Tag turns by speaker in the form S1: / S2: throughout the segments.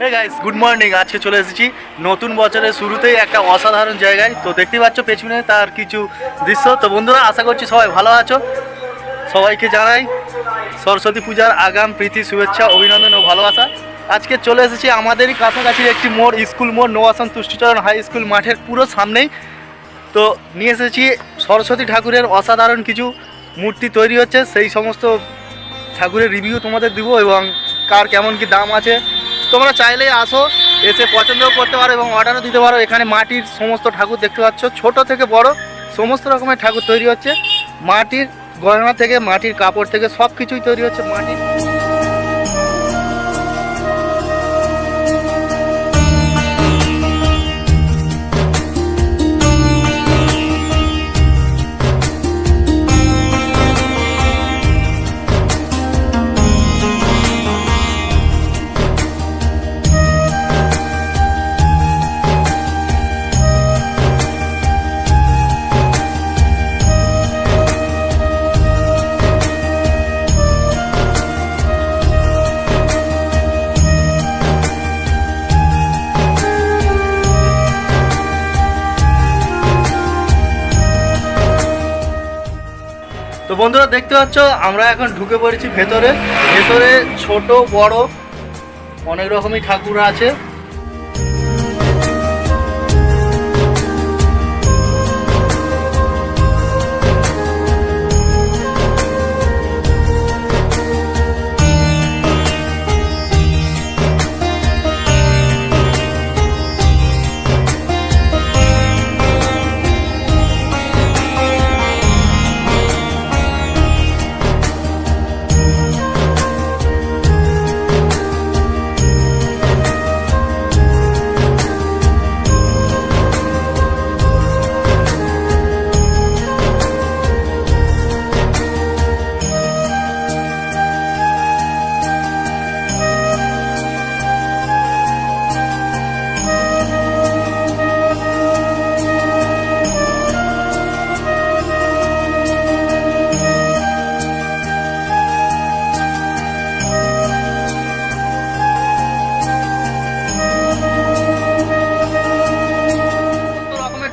S1: Hey guys, good morning. আজকে চলে এসেছি নতুন বছরের শুরুতেই একটা অসাধারণ জায়গায়। তো দেখতে পাচ্ছ পেছনে তার কিছু দৃশ্য। তো বন্ধুরা, আশা করছি সবাই ভালো আছো। সবাইকে জানাই সরস্বতী পূজার আগাম প্রীতি, শুভেচ্ছা, অভিনন্দন ও ভালোবাসা। আজকে চলে এসেছি আমাদেরই কাছাকাছির একটি মোড়, স্কুল মোড়, নবাসন তুষ্টিচরণ হাই স্কুল মাঠের পুরো সামনেই। তো নিয়ে এসেছি সরস্বতী ঠাকুরের অসাধারণ কিছু মূর্তি তৈরি হচ্ছে। সেই সমস্ত ঠাকুরের রিভিউ তোমাদের দিব এবং কার কেমন কি দাম আছে। তোমরা চাইলেই আসো, এসে পছন্দও করতে পারো এবং অর্ডারও দিতে পারো। এখানে মাটির সমস্ত ঠাকুর দেখতে পাচ্ছ, ছোট থেকে বড় সমস্ত রকমের ঠাকুর তৈরি হচ্ছে। মাটির গয়না থেকে, মাটির কাপড় থেকে সব কিছুই তৈরি হচ্ছে মাটির। তো বন্ধুরা, দেখতে পাচ্ছ আমরা এখন ঢুকে পড়েছি ভেতরে। ভেতরে ছোট বড় অনেক রকমই ঠাকুর আছে।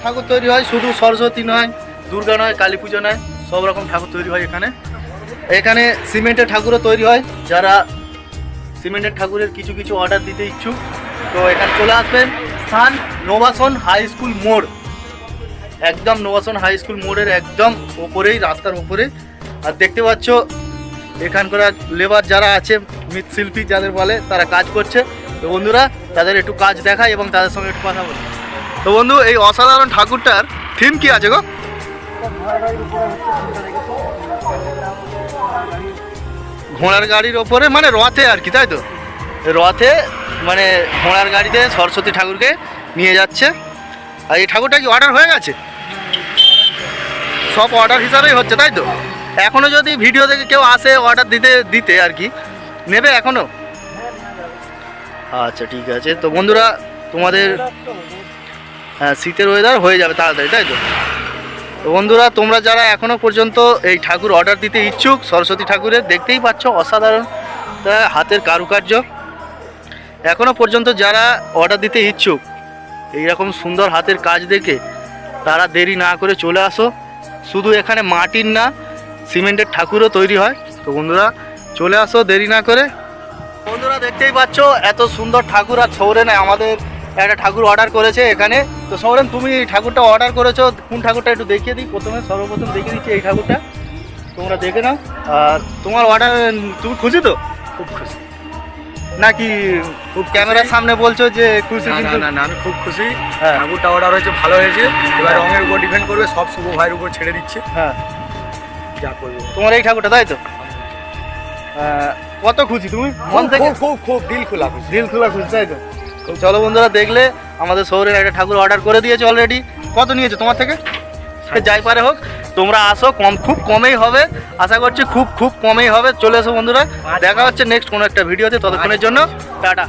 S1: ঠাকুর তৈরি হয়, শুধু সরস্বতী নয়, দুর্গা নয়, কালী পুজো নয়, সব রকম ঠাকুর তৈরি হয় এখানে। এখানে সিমেন্টের ঠাকুরও তৈরি হয়। যারা সিমেন্টের ঠাকুরের কিছু কিছু অর্ডার দিতে ইচ্ছুক, তো এখানে চলে আসবেন। স্থান নবাসন হাই স্কুল মোড়, একদম নবাসন হাই স্কুল মোড়ের একদম ওপরেই, রাস্তার ওপরে। আর দেখতে পাচ্ছ এখানকার লেবার যারা আছে, মৃৎশিল্পী যাদের বলে, তারা কাজ করছে। তো বন্ধুরা, তাদের একটু কাজ দেখায় এবং তাদের সঙ্গে একটু কথা বলি। তো বন্ধু, এই অসাধারণ ঠাকুরটার থিম কি আছে গো? ঘোড়ার গাড়ির ওপরে, মানে রথে আর কি, তাই তো? রথে মানে ঘোড়ার গাড়িতে সরস্বতী ঠাকুরকে নিয়ে যাচ্ছে। আর এই ঠাকুরটা কি অর্ডার হয়ে গেছে? সব অর্ডার হিসাবেই হচ্ছে, তাই তো? এখনও যদি ভিডিও থেকে কেউ আসে অর্ডার দিতে আর কি, নেবে এখনও? আচ্ছা, ঠিক আছে। তো বন্ধুরা, তোমাদের শীতের ওয়েদার হয়ে যাবে তাড়াতাড়ি, তাই তো? তো বন্ধুরা, তোমরা যারা এখনও পর্যন্ত এই ঠাকুর অর্ডার দিতে ইচ্ছুক, সরস্বতী ঠাকুরের, দেখতেই পাচ্ছ অসাধারণ হাতের কারুকার্য। এখনও পর্যন্ত যারা অর্ডার দিতে ইচ্ছুক এইরকম সুন্দর হাতের কাজ দেখে, তারা দেরি না করে চলে আসো। শুধু এখানে মাটির না, সিমেন্টের ঠাকুরও তৈরি হয়। তো বন্ধুরা, চলে আসো দেরি না করে। বন্ধুরা, দেখতেই পাচ্ছ এত সুন্দর ঠাকুর। আর সৌরেন আমাদের একটা ঠাকুর অর্ডার করেছে এখানে। তো সৌরেন, তুমি ঠাকুরটা অর্ডার করেছো, কোন ঠাকুরটা একটু দেখিয়ে দিই। সর্বপ্রথম দেখিয়ে দিচ্ছি এই ঠাকুরটা, তোমরা দেখে নাও। আর তোমার অর্ডার, তুমি খুশি তো?
S2: খুব খুশি
S1: নাকি খুব ক্যামেরার সামনে বলছো যে খুশি?
S2: না, আমি খুব খুশি।
S1: হ্যাঁ,
S2: ঠাকুরটা অর্ডার হয়েছে, ভালো হয়েছে। এবার রঙের উপর ডিপেন্ড করবে, সব শুভ ভাইয়ের উপর ছেড়ে দিচ্ছে।
S1: হ্যাঁ,
S2: যা করবো।
S1: তোমার এই ঠাকুরটা, তাই তো? কত খুশি তুমি? মন থেকে
S2: খুব দিল খোলা খুশি।
S1: দিল খোলা খুশি, তাই তো? চলো বন্ধুরা, দেখলে আমাদের শহরের একটা ঠাকুর অর্ডার করে দিয়েছে অলরেডি। কত নিয়েছে তোমার থেকে? যাই পারে হোক, তোমরা আসো, খুব কমেই হবে, আশা করছি খুব কমেই হবে। চলে এসো বন্ধুরা, দেখা হচ্ছে নেক্সট কোনো একটা ভিডিওতে। ততক্ষণের জন্য টাটা।